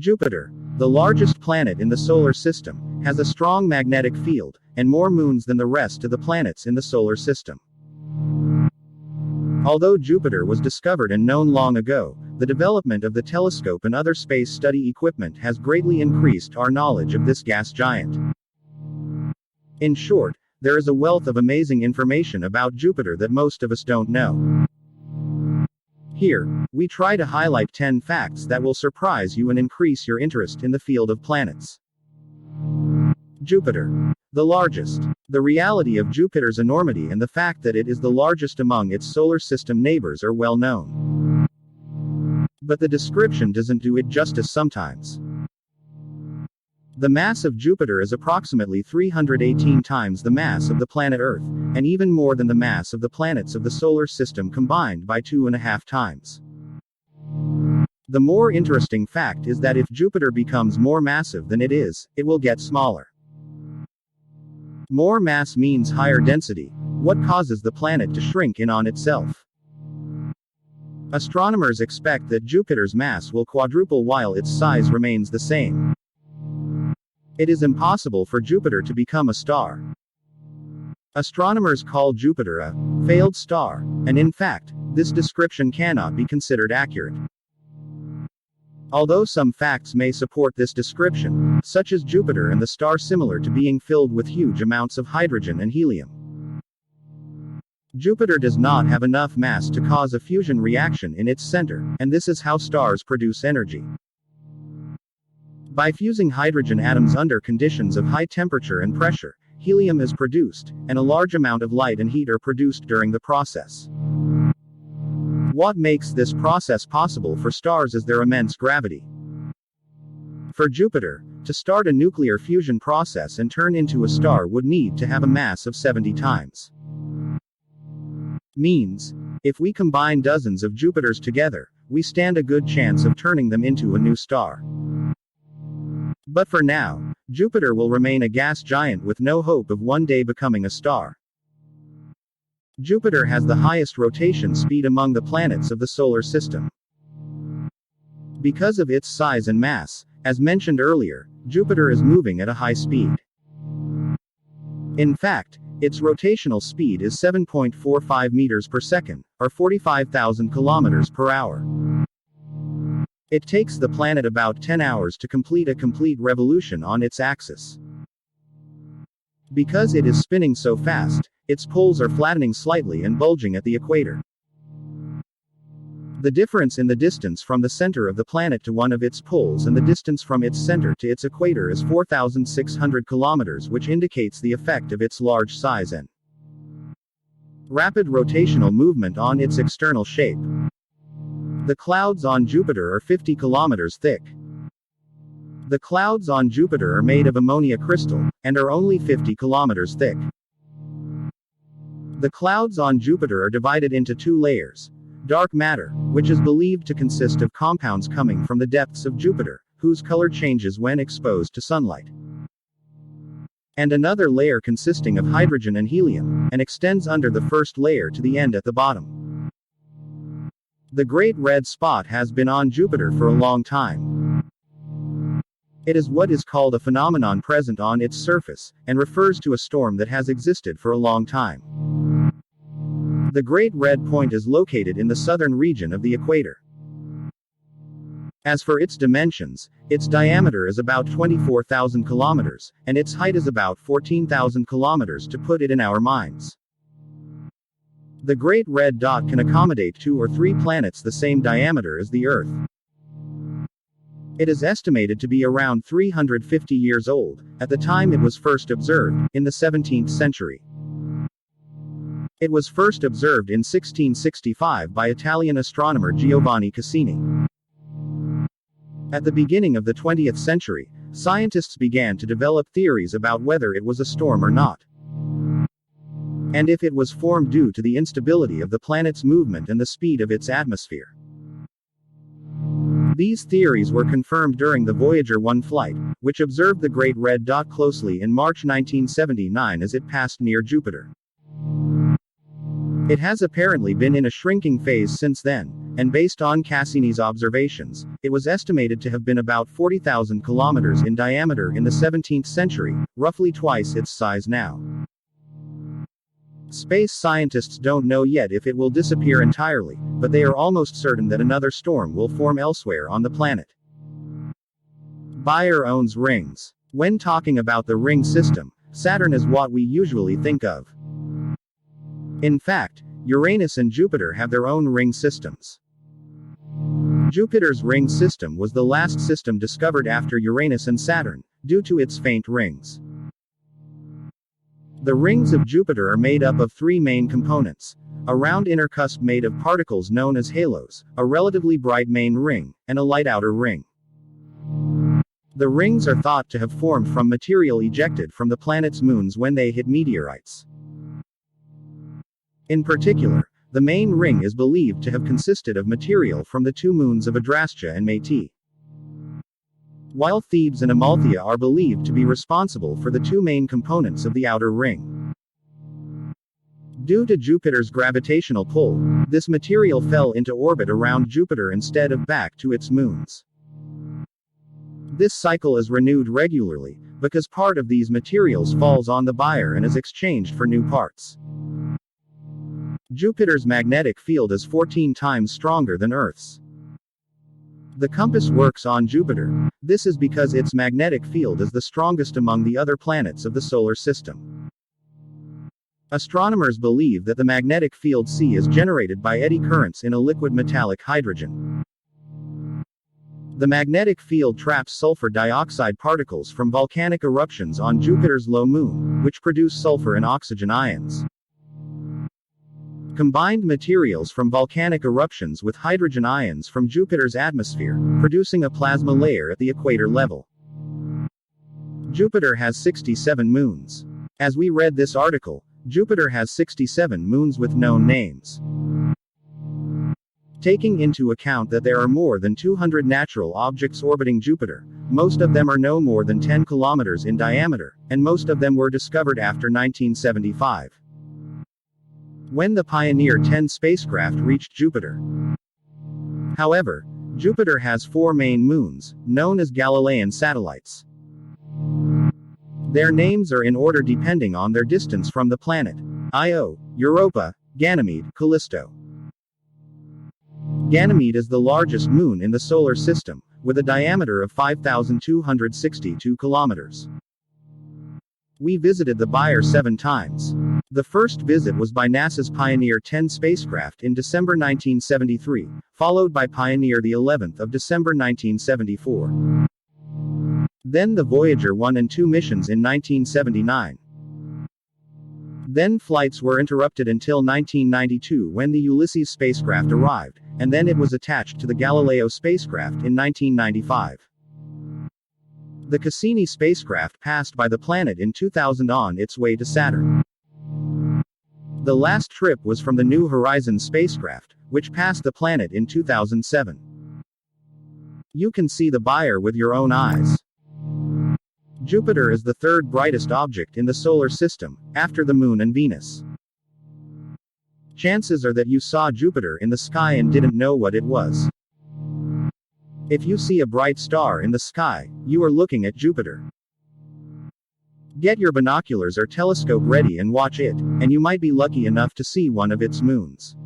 Jupiter, the largest planet in the solar system, has a strong magnetic field, and more moons than the rest of the planets in the solar system. Although Jupiter was discovered and known long ago, the development of the telescope and other space study equipment has greatly increased our knowledge of this gas giant. In short, there is a wealth of amazing information about Jupiter that most of us don't know. Here, we try to highlight 10 facts that will surprise you and increase your interest in the field of planets. Jupiter. The largest. The reality of Jupiter's enormity and the fact that it is the largest among its solar system neighbors are well known. But the description doesn't do it justice sometimes. The mass of Jupiter is approximately 318 times the mass of the planet Earth, and even more than the mass of the planets of the solar system combined by 2.5 times. The more interesting fact is that if Jupiter becomes more massive than it is, it will get smaller. More mass means higher density. What causes the planet to shrink in on itself? Astronomers expect that Jupiter's mass will quadruple while its size remains the same. It is impossible for Jupiter to become a star. Astronomers call Jupiter a failed star, and in fact, this description cannot be considered accurate. Although some facts may support this description, such as Jupiter and the star similar to being filled with huge amounts of hydrogen and helium. Jupiter does not have enough mass to cause a fusion reaction in its center, and this is how stars produce energy. By fusing hydrogen atoms under conditions of high temperature and pressure, helium is produced, and a large amount of light and heat are produced during the process. What makes this process possible for stars is their immense gravity. For Jupiter, to start a nuclear fusion process and turn into a star would need to have a mass of 70 times. Means, if we combine dozens of Jupiters together, we stand a good chance of turning them into a new star. But for now, Jupiter will remain a gas giant with no hope of one day becoming a star. Jupiter has the highest rotation speed among the planets of the solar system. Because of its size and mass, as mentioned earlier, Jupiter is moving at a high speed. In fact, its rotational speed is 7.45 meters per second, or 45,000 kilometers per hour. It takes the planet about 10 hours to complete a complete revolution on its axis. Because it is spinning so fast, its poles are flattening slightly and bulging at the equator. The difference in the distance from the center of the planet to one of its poles and the distance from its center to its equator is 4,600 kilometers, which indicates the effect of its large size and rapid rotational movement on its external shape. The clouds on Jupiter are 50 kilometers thick. The clouds on Jupiter are made of ammonia crystal, and are only 50 kilometers thick. The clouds on Jupiter are divided into 2 layers. Dark matter, which is believed to consist of compounds coming from the depths of Jupiter, whose color changes when exposed to sunlight. And another layer consisting of hydrogen and helium, and extends under the first layer to the end at the bottom. The Great Red Spot has been on Jupiter for a long time. It is what is called a phenomenon present on its surface, and refers to a storm that has existed for a long time. The Great Red Point is located in the southern region of the equator. As for its dimensions, its diameter is about 24,000 kilometers, and its height is about 14,000 kilometers to put it in our minds. The Great Red Dot can accommodate 2 or 3 planets the same diameter as the Earth. It is estimated to be around 350 years old, at the time it was first observed, in the 17th century. It was first observed in 1665 by Italian astronomer Giovanni Cassini. At the beginning of the 20th century, scientists began to develop theories about whether it was a storm or not, and if it was formed due to the instability of the planet's movement and the speed of its atmosphere. These theories were confirmed during the Voyager 1 flight, which observed the Great Red Dot closely in March 1979 as it passed near Jupiter. It has apparently been in a shrinking phase since then, and based on Cassini's observations, It was estimated to have been about 40,000 kilometers in diameter in the 17th century, roughly twice its size now. Space scientists don't know yet if it will disappear entirely, but they are almost certain that another storm will form elsewhere on the planet. Bayer owns rings. When talking about the ring system, Saturn is what we usually think of. In fact, Uranus and Jupiter have their own ring systems. Jupiter's ring system was the last system discovered after Uranus and Saturn, due to its faint rings. The rings of Jupiter are made up of three main components: a round inner cusp made of particles known as halos, a relatively bright main ring, and a light outer ring. The rings are thought to have formed from material ejected from the planet's moons when they hit meteorites. In particular, the main ring is believed to have consisted of material from the two moons of Adrastea and Métis, while Thebes and Amalthea are believed to be responsible for the two main components of the outer ring. Due to Jupiter's gravitational pull, this material fell into orbit around Jupiter instead of back to its moons. This cycle is renewed regularly, because part of these materials falls on the Bayer and is exchanged for new parts. Jupiter's magnetic field is 14 times stronger than Earth's. The compass works on Jupiter. This is because its magnetic field is the strongest among the other planets of the solar system. Astronomers believe that the magnetic field C is generated by eddy currents in a liquid metallic hydrogen. The magnetic field traps sulfur dioxide particles from volcanic eruptions on Jupiter's low moon, which produce sulfur and oxygen ions. Combined materials from volcanic eruptions with hydrogen ions from Jupiter's atmosphere, producing a plasma layer at the equator level. Jupiter has 67 moons. As we read this article, Jupiter has 67 moons with known names. Taking into account that there are more than 200 natural objects orbiting Jupiter, most of them are no more than 10 kilometers in diameter, and most of them were discovered after 1975. When the Pioneer 10 spacecraft reached Jupiter. However, Jupiter has 4 main moons, known as Galilean satellites. Their names are in order depending on their distance from the planet: Io, Europa, Ganymede, Callisto. Ganymede is the largest moon in the solar system, with a diameter of 5,262 kilometers. We visited the Bayer 7 times. The first visit was by NASA's Pioneer 10 spacecraft in December 1973, followed by Pioneer the 11th of December 1974. Then the Voyager 1 and 2 missions in 1979. Then flights were interrupted until 1992 when the Ulysses spacecraft arrived, and then it was attached to the Galileo spacecraft in 1995. The Cassini spacecraft passed by the planet in 2000 on its way to Saturn. The last trip was from the New Horizons spacecraft, which passed the planet in 2007. You can see the Bayer with your own eyes. Jupiter is the third brightest object in the solar system, after the Moon and Venus. Chances are that you saw Jupiter in the sky and didn't know what it was. If you see a bright star in the sky, you are looking at Jupiter. Get your binoculars or telescope ready and watch it, and you might be lucky enough to see one of its moons.